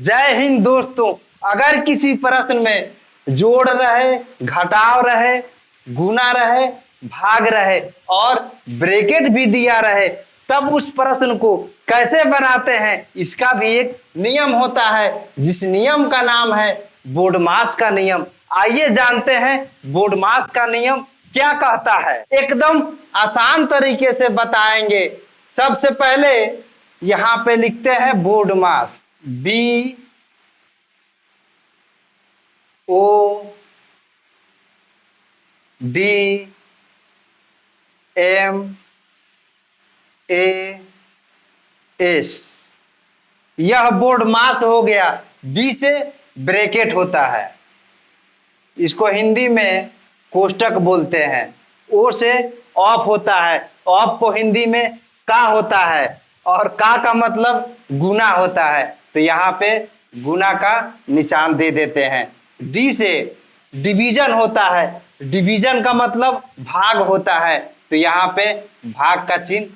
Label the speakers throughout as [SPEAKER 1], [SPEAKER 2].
[SPEAKER 1] जय हिंद दोस्तों। अगर किसी प्रश्न में जोड़ रहे, घटाव रहे, गुना रहे, भाग रहे और ब्रैकेट भी दिया रहे, तब उस प्रश्न को कैसे बनाते हैं, इसका भी एक नियम होता है, जिस नियम का नाम है बोडमास का नियम। आइए जानते हैं बोडमास का नियम क्या कहता है। एकदम आसान तरीके से बताएंगे। सबसे पहले यहां पे लिखते हैं बोडमास, BODMAS। यह बोडमास हो गया। बी से ब्रैकेट होता है, इसको हिंदी में कोष्टक बोलते हैं। ओ से ऑफ होता है, ऑफ को हिंदी में का होता है और का मतलब गुना होता है, तो यहाँ पे गुना का निशान दे देते हैं। डी से डिवीजन होता है, डिवीजन का मतलब भाग होता है, तो यहाँ पे भाग का चिन्ह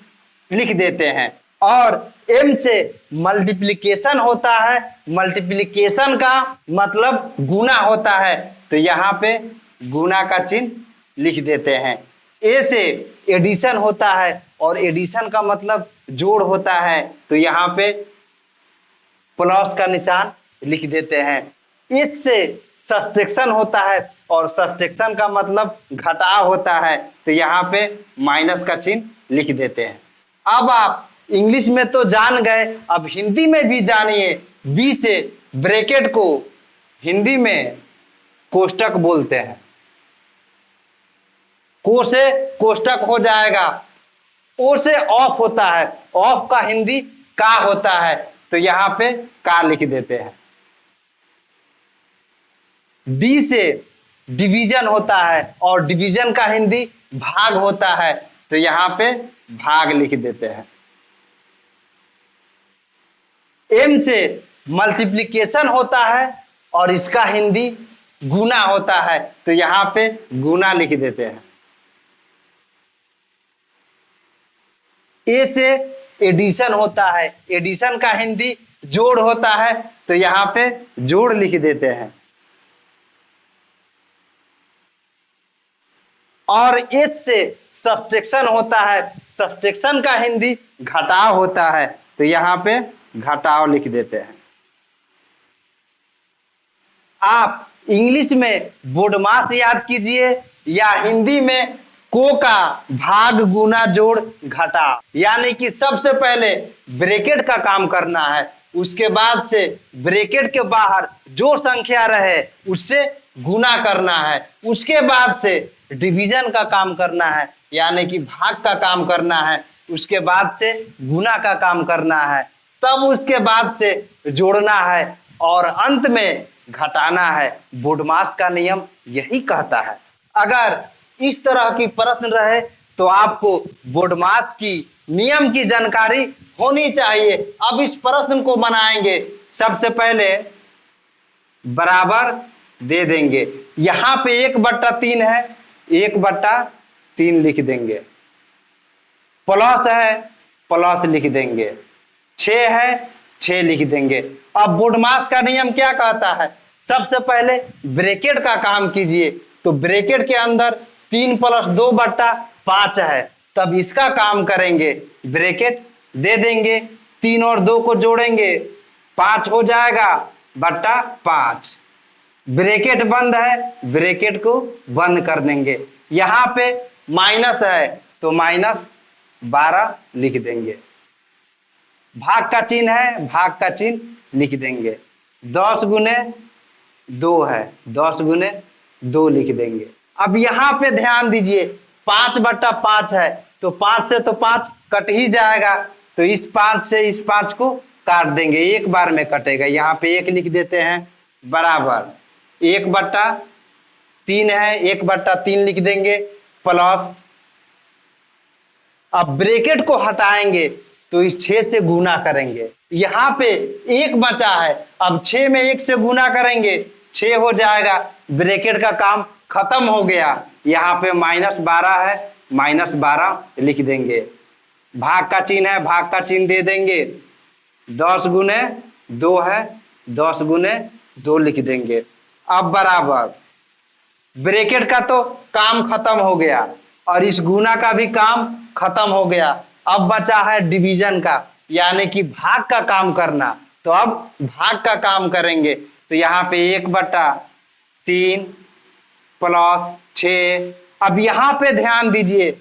[SPEAKER 1] लिख देते हैं। और एम से मल्टीप्लिकेशन होता है, मल्टीप्लिकेशन का मतलब गुना होता है, तो यहाँ पे गुना का चिन्ह लिख देते हैं। ए से एडिशन होता है और एडिशन का मतलब जोड़ होता है, तो यहाँ पे प्लस का निशान लिख देते हैं। इस से सब्ट्रैक्शन होता है और सब्ट्रैक्शन का मतलब घटाव होता है, तो यहाँ पे माइनस का चिन्ह लिख देते हैं। अब आप इंग्लिश में तो जान गए, अब हिंदी में भी जानिए। बी से ब्रैकेट को हिंदी में कोष्टक बोलते हैं, को से कोष्टक हो जाएगा। ओ से ऑफ होता है, ऑफ का हिंदी का होता है, तो यहां पे का लिख देते हैं। डी से डिवीजन होता है और डिवीजन का हिंदी भाग होता है, तो यहां पे भाग लिख देते हैं। एम से मल्टीप्लिकेशन होता है और इसका हिंदी गुना होता है, तो यहां पे गुना लिख देते हैं। ए से एडिशन होता है, एडिशन का हिंदी जोड़ होता है, तो यहां पे जोड़ लिख देते हैं। और एस से सब्ट्रैक्शन होता है, सब्ट्रैक्शन का हिंदी घटाव होता है, तो यहां पे घटाव लिख देते हैं। आप इंग्लिश में बोडमास याद कीजिए या हिंदी में को का भाग गुना जोड़ घटाव, यानी कि सबसे पहले ब्रैकेट का काम करना है, उसके बाद से ब्रैकेट के बाहर जो संख्या रहे उससे गुना करना है, उसके बाद से डिवीजन का काम करना है, यानी कि भाग का काम करना है, उसके बाद से गुना का काम करना है, तब उसके बाद से जोड़ना है और अंत में घटाना है। बोडमास का नियम यही कहता है। अगर इस तरह की प्रश्न रहे तो आपको बोडमास की नियम की जानकारी होनी चाहिए। अब इस प्रश्न को बनाएंगे। सबसे पहले बराबर दे देंगे, यहां पे 1/3 है, 1/3 लिख देंगे। प्लस है, प्लस लिख देंगे। 6 है, 6 लिख देंगे। अब बोडमास का नियम क्या कहता है, सबसे पहले ब्रैकेट का काम कीजिए, तो ब्रैकेट के अंदर 3 + 2/5 है, तब इसका काम करेंगे। ब्रैकेट दे देंगे, 3 और 2 को जोड़ेंगे, 5 हो जाएगा बट्टा 5। ब्रैकेट बंद है, ब्रैकेट को बंद कर देंगे। यहां पे माइनस है तो -12 लिख देंगे। भाग का चिन्ह है, भाग का चिन्ह लिख देंगे। 10 × 2 है, 10 × 2 लिख देंगे। अब यहां पे ध्यान दीजिए, 5/5 है, तो 5 से तो 5 कट ही जाएगा, तो इस 5 से इस 5 को काट देंगे, एक बार में कटेगा। यहाँ पे 1 लिख देते हैं, बराबर 1/3 है, 1/3 लिख देंगे, प्लस। अब ब्रैकेट को हटाएंगे तो इस 6 से गुना करेंगे। यहाँ पे 1 बचा है, अब 6 में 1 से गुना करेंगे, 6 हो जाएगा। ब्रैकेट का काम खत्म हो गया। यहाँ पे -12 है, -12 लिख देंगे। भाग का चिन्ह है, भाग का चिन्ह दे देंगे। 10 × 2 है, 10 गुने 2 लिख देंगे। अब बराबर ब्रैकेट का तो काम खत्म हो गया और इस गुना का भी काम खत्म हो गया। अब बचा है डिवीजन का, यानी कि भाग का काम करना। तो अब भाग का काम करेंगे। तो यहाँ पे 1/3 प्लस 6। अब यहाँ पे ध्यान दीजिए,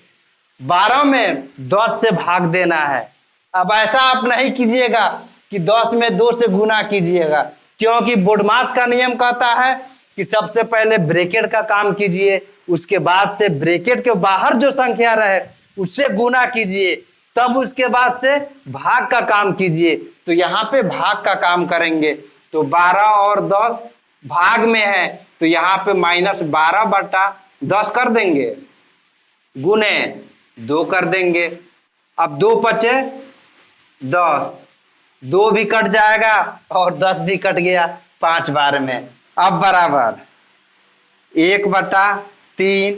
[SPEAKER 1] 12 में 10 से भाग देना है। अब ऐसा आप नहीं कीजिएगा कि 10 में 2 से गुना कीजिएगा, क्योंकि बोडमास का नियम कहता है कि सबसे पहले ब्रैकेट का काम कीजिए, उसके बाद से ब्रैकेट के बाहर जो संख्या रहे उससे गुना कीजिए, तब उसके बाद से भाग का काम कीजिए। तो यहाँ पे भाग का काम करेंगे। तो 12 और 10 भाग में है, तो यहाँ पे -12/10 कर देंगे, गुने 2 कर देंगे। अब 2 बचे 10, 2 भी कट जाएगा और 10 भी कट गया 5 बार में। अब बराबर 1/3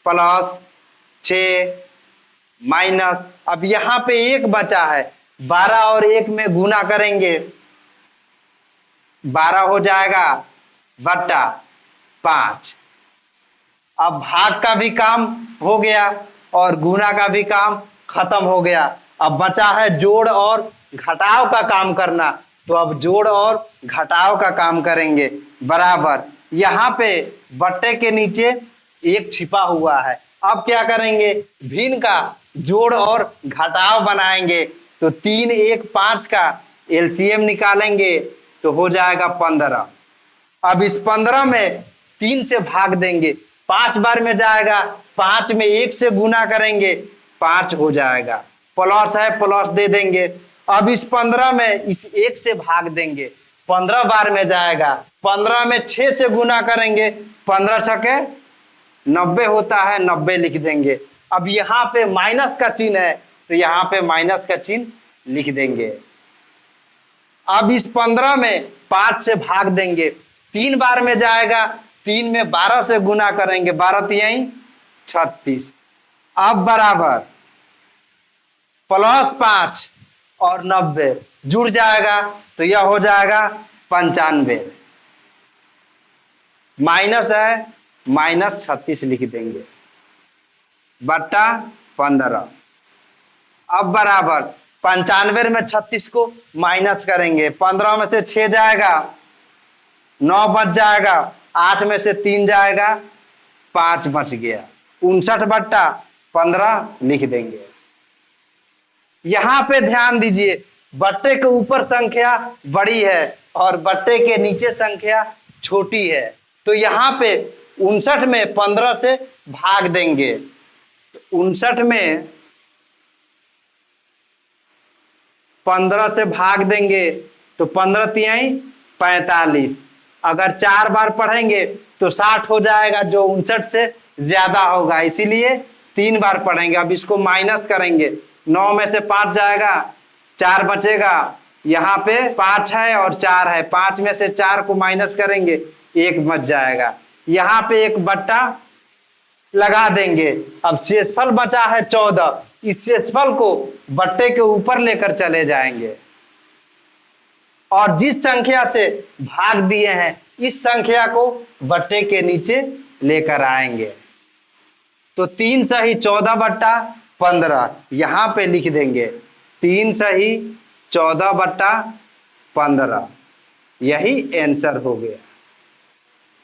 [SPEAKER 1] प्लस 6 माइनस, अब यहाँ पे 1 बचा है, 12 और 1 में गुना करेंगे, 12 हो जाएगा बट्टा 5। अब भाग का भी काम हो गया और गुना का भी काम खत्म हो गया। अब बचा है जोड़ और घटाव का काम करना। तो अब जोड़ और घटाव का काम करेंगे। बराबर यहाँ पे बट्टे के नीचे 1 छिपा हुआ है। अब क्या करेंगे, भिन्न का जोड़ और घटाव बनाएंगे। तो 3, 1, 5 का एलसीएम निकालेंगे तो हो जाएगा 15। अब इस 15 में 3 से भाग देंगे, 5 बार में जाएगा, 5 में 1 से गुना करेंगे, 5 हो जाएगा। प्लस है, प्लस दे देंगे। अब इस 15 में इस 1 से भाग देंगे, 15 बार में जाएगा, 15 में 6 से गुना करेंगे, 15 छके 90 होता है, 90 लिख देंगे। अब यहाँ पे माइनस का चिन्ह है, तो यहाँ पे माइनस का चिन्ह लिख देंगे। अब इस 15 में 5 से भाग देंगे, 3 बार में जाएगा, 3 में 12 से गुना करेंगे, 12 तिहाई 36। अब बराबर प्लस 5 और 90 जुड़ जाएगा, तो यह हो जाएगा 95। माइनस है, -36 लिख देंगे बट्टा 15। अब बराबर 95 में 36 को माइनस करेंगे, 15 में से 6 जाएगा, 9 बच जाएगा, 8 में से 3 जाएगा, 5 बच गया, 59/15 लिख देंगे। यहां पे ध्यान दीजिए, बट्टे के ऊपर संख्या बड़ी है और बट्टे के नीचे संख्या छोटी है। तो यहाँ पे 59 में 15 से भाग देंगे, 59 में 15 से भाग देंगे तो 15 तिहाई 45। अगर 4 बार पढ़ेंगे तो 60 हो जाएगा, जो 59 से ज्यादा होगा, इसीलिए 3 बार पढ़ेंगे। अब इसको माइनस करेंगे, 9 में से 5 जाएगा, 4 बचेगा, यहाँ पे 5 है और 4 है, 5 में से 4 को माइनस करेंगे, 1 बच जाएगा। यहाँ पे 1 बट्टा लगा देंगे। अब शेषफल बचा है 14, इस शेषफल को बट्टे के ऊपर लेकर चले जाएंगे और जिस संख्या से भाग दिए हैं इस संख्या को बट्टे के नीचे लेकर आएंगे। तो 3 सही 14/15 यहां पे लिख देंगे, 3 सही 14/15, यही आंसर हो गया।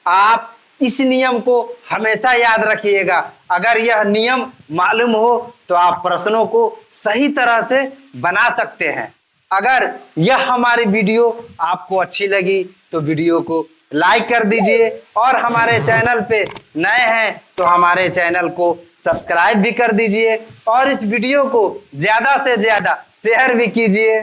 [SPEAKER 1] आप इस नियम को हमेशा याद रखिएगा। अगर यह नियम मालूम हो तो आप प्रश्नों को सही तरह से बना सकते हैं। अगर यह हमारी वीडियो आपको अच्छी लगी तो वीडियो को लाइक कर दीजिए और हमारे चैनल पे नए हैं तो हमारे चैनल को सब्सक्राइब भी कर दीजिए और इस वीडियो को ज्यादा से ज्यादा शेयर भी कीजिए।